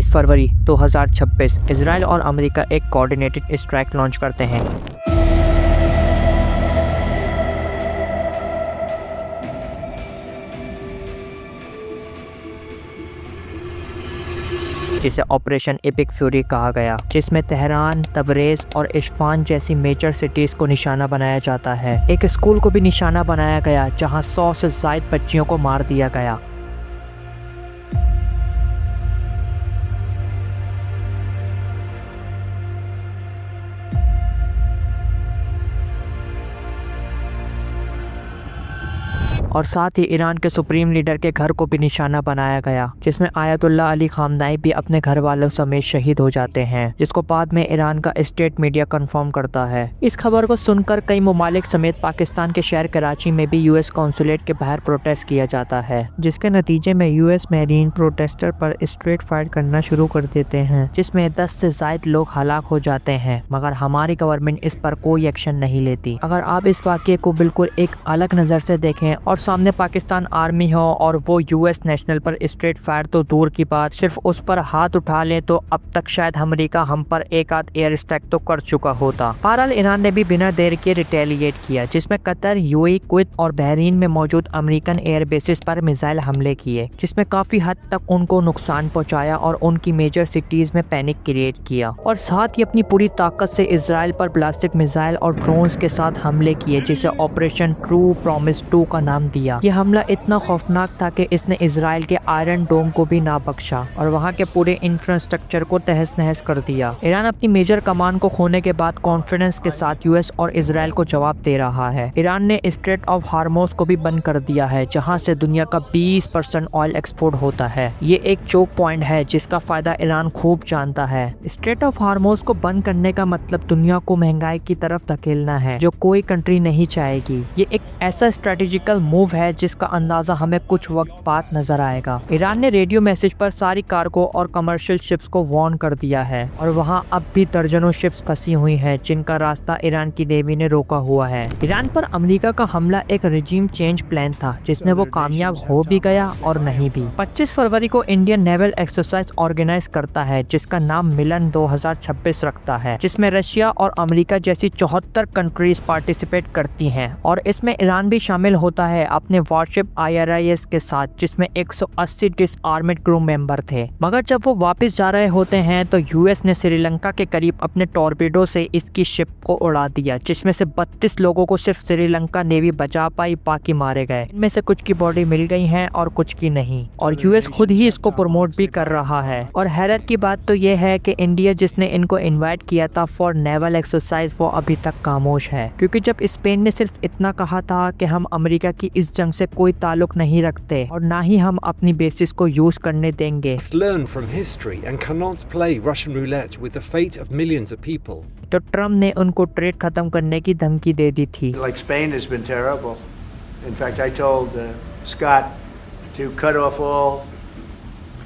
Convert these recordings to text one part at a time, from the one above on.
22 फरवरी 2026 Israel और America एक coordinated strike launch करते हैं। जिसे ऑपरेशन एपिक फ्यूरी कहा गया, जिसमें तेहरान, तबरेज और इस्फहान जैसी मेजर सिटीज को निशाना बनाया जाता है। एक स्कूल को भी निशाना बनाया गया जहां 100 से ज्यादा बच्चियों को मार दिया गया। और साथ ही ईरान के सुप्रीम लीडर के घर को भी निशाना बनाया गया, जिसमें आयतुल्लाह अली खामनेई भी अपने घर वालों समेत शहीद हो जाते हैं, जिसको बाद में ईरान का स्टेट मीडिया कंफर्म करता है। इस खबर को सुनकर कई ममालिक समेत पाकिस्तान के शहर कराची में भी यूएस कॉन्सुलेट के बाहर प्रोटेस्ट किया जाता है, जिसके नतीजे में यूएस मेरीन प्रोटेस्टर पर स्ट्रेट फायर करना शुरू कर देते हैं, जिसमें 10 से ज्यादा लोग हलाक हो जाते हैं, मगर हमारी गवर्नमेंट इस पर कोई एक्शन नहीं लेती। अगर आप इस वाक़ये को बिल्कुल एक अलग नज़र से देखें और सामने पाकिस्तान आर्मी हो और वो यूएस नेशनल पर स्ट्रेट फायर तो दूर की बात, सिर्फ उस पर हाथ उठा ले तो अब तक शायद अमेरिका हम पर एक आध एयर स्ट्राइक तो कर चुका होता। बहरहाल ईरान ने भी बिना देर के रिटेलिएट किया, जिसमें कतर, यूएई, कुवैत और बहरीन में मौजूद अमेरिकन एयर बेसिस पर मिसाइल हमले किए, जिसमें काफी हद तक उनको नुकसान पहुंचाया और उनकी मेजर सिटीज में पैनिक क्रिएट किया। और साथ ही अपनी पूरी ताकत से इसराइल पर ब्लास्टिक मिसाइल और ड्रोन्स के साथ हमले किए, जिसे ऑपरेशन ट्रू प्रॉमिस 2 का नाम दिया। यह हमला इतना खौफनाक था कि इसने इजराइल के आयरन डोम को भी ना बख्शा और वहां के पूरे इंफ्रास्ट्रक्चर को तहस नहस कर दिया। ईरान अपनी मेजर कमान को खोने के बाद कॉन्फिडेंस के साथ यूएस और इजराइल को जवाब दे रहा है। ईरान ने स्ट्रेट ऑफ हार्मोज को भी बंद कर दिया है, जहां से दुनिया का 20% ऑयल एक्सपोर्ट होता है। ये एक चोक पॉइंट है जिसका फायदा ईरान खूब जानता है। स्ट्रेट ऑफ हार्मोज को बंद करने का मतलब दुनिया को महंगाई की तरफ धकेलना है, जो कोई कंट्री नहीं चाहेगी। ये एक ऐसा स्ट्रेटेजिकल मूव है जिसका अंदाजा हमें कुछ वक्त बाद नजर आएगा। ईरान ने रेडियो मैसेज पर सारी कार्गो और कमर्शियल शिप्स को वार्न कर दिया है और वहां अब भी दर्जनों शिप्स फंसी हुई हैं, जिनका रास्ता ईरान की नेवी ने रोका हुआ है। ईरान पर अमेरिका का हमला एक रिजीम चेंज प्लान था, जिसमें वो कामयाब हो भी गया और नहीं भी। 25 फरवरी को इंडियन नेवल एक्सरसाइज ऑर्गेनाइज करता है, जिसका नाम मिलन 2026 रखता है, जिसमें रशिया और अमेरिका जैसी 74 कंट्रीज पार्टिसिपेट करती हैं और इसमें ईरान भी शामिल होता है अपने वारशिप IRIS के साथ, जिसमें 180 डिसआर्मेड क्रू मेंबर थे। मगर जब वो वापस जा रहे होते हैं तो यूएस ने श्रीलंका के करीब अपने टॉर्पीडो से इसकी शिप को उड़ा दिया, जिसमें से 32 लोगों को सिर्फ श्रीलंका नेवी बचा पाई, बाकी मारे गए। इनमें से कुछ की बॉडी मिल गई है और कुछ की नहीं, और यूएस खुद ही इसको प्रमोट भी कर रहा है। और हैरत की बात तो ये है कि इंडिया, जिसने इनको इन्वाइट किया था फॉर नेवल एक्सरसाइज, वो अभी तक खामोश है, क्योंकि जब स्पेन ने सिर्फ इतना कहा था कि हम अमेरिका की इस जंग से कोई ताल्लुक नहीं रखते और ना ही हम अपनी बेसिस को यूज करने देंगे। Learn from history and cannot play Russian roulette with the fate of millions of people. तो ट्रम्प ने उनको ट्रेड खत्म करने की धमकी दे दी थी। Like Spain has been terrible. In fact, I told Scott to cut off all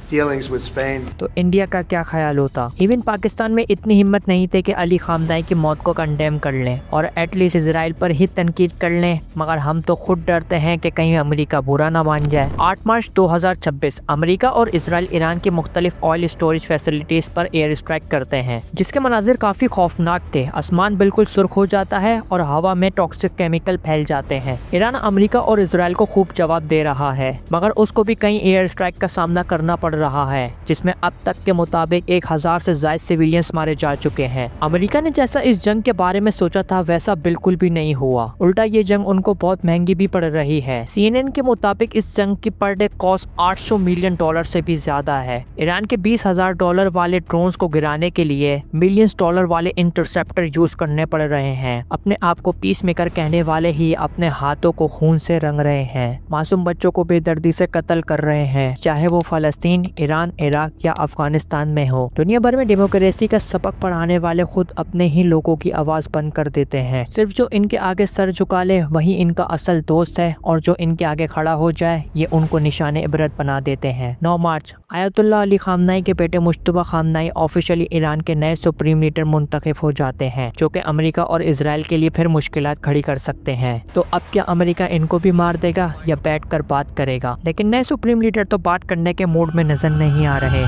dealings with Spain. तो India का क्या ख्याल होता? इवन पाकिस्तान में इतनी हिम्मत नहीं थी कि अली खामनेई की मौत को कंडेम कर लें और एटलीस्ट इजराइल पर ही तनकीद कर लें, मगर हम तो खुद डरते हैं कि कहीं अमेरिका बुरा ना मान जाए। 8 मार्च 2026 अमेरिका और इजराइल ईरान की मुख्तलिफ ऑयल स्टोरेज फैसिलिटीज पर एयर स्ट्राइक करते हैं, जिसके मनाजिर काफी खौफनाक थे। आसमान बिल्कुल सुर्ख हो जाता है और हवा में टॉक्सिक केमिकल फैल जाते हैं। ईरान अमेरिका और इजराइल को खूब जवाब दे रहा है, मगर उसको भी कई एयर स्ट्राइक का सामना करना पड़ रहा है, जिसमें अब तक के मुताबिक 1000 से ज्यादा सिविलियंस मारे जा चुके हैं। अमेरिका ने जैसा इस जंग के बारे में सोचा था वैसा बिल्कुल भी नहीं हुआ, उल्टा ये जंग उनको बहुत महंगी भी पड़ रही है। CNN के मुताबिक इस जंग की पर डे कॉस्ट $800 मिलियन से भी ज्यादा है। ईरान के $20,000 वाले ड्रोन्स को गिराने के लिए मिलियंस डॉलर वाले इंटरसेप्टर यूज करने पड़ रहे हैं। अपने आप को पीस मेकर कहने वाले ही अपने हाथों को खून से रंग रहे हैं, मासूम बच्चों को बेदर्दी से कत्ल कर रहे हैं, चाहे वो फलस्तीन, ईरान, इराक या अफगानिस्तान में हो। दुनिया भर में डेमोक्रेसी का सबक पढ़ाने वाले खुद अपने ही लोगों की आवाज बंद कर देते हैं। सिर्फ जो इनके आगे सर झुका ले वही इनका असल दोस्त है, और जो इनके आगे खड़ा हो जाए ये उनको निशाने इबरत बना देते हैं। 9 मार्च आयतुल्लाह अली खामनेई के बेटे मुश्तबा खामनेई ऑफिशियली ईरान के नए सुप्रीम लीडर मुंतखब हो जाते हैं, जो कि अमेरिका और इजराइल के लिए फिर मुश्किलात खड़ी कर सकते हैं। तो अब क्या अमेरिका इनको भी मार देगा या बैठ कर बात करेगा? लेकिन नए सुप्रीम लीडर तो बात करने के मूड में नजर नहीं आ रहे।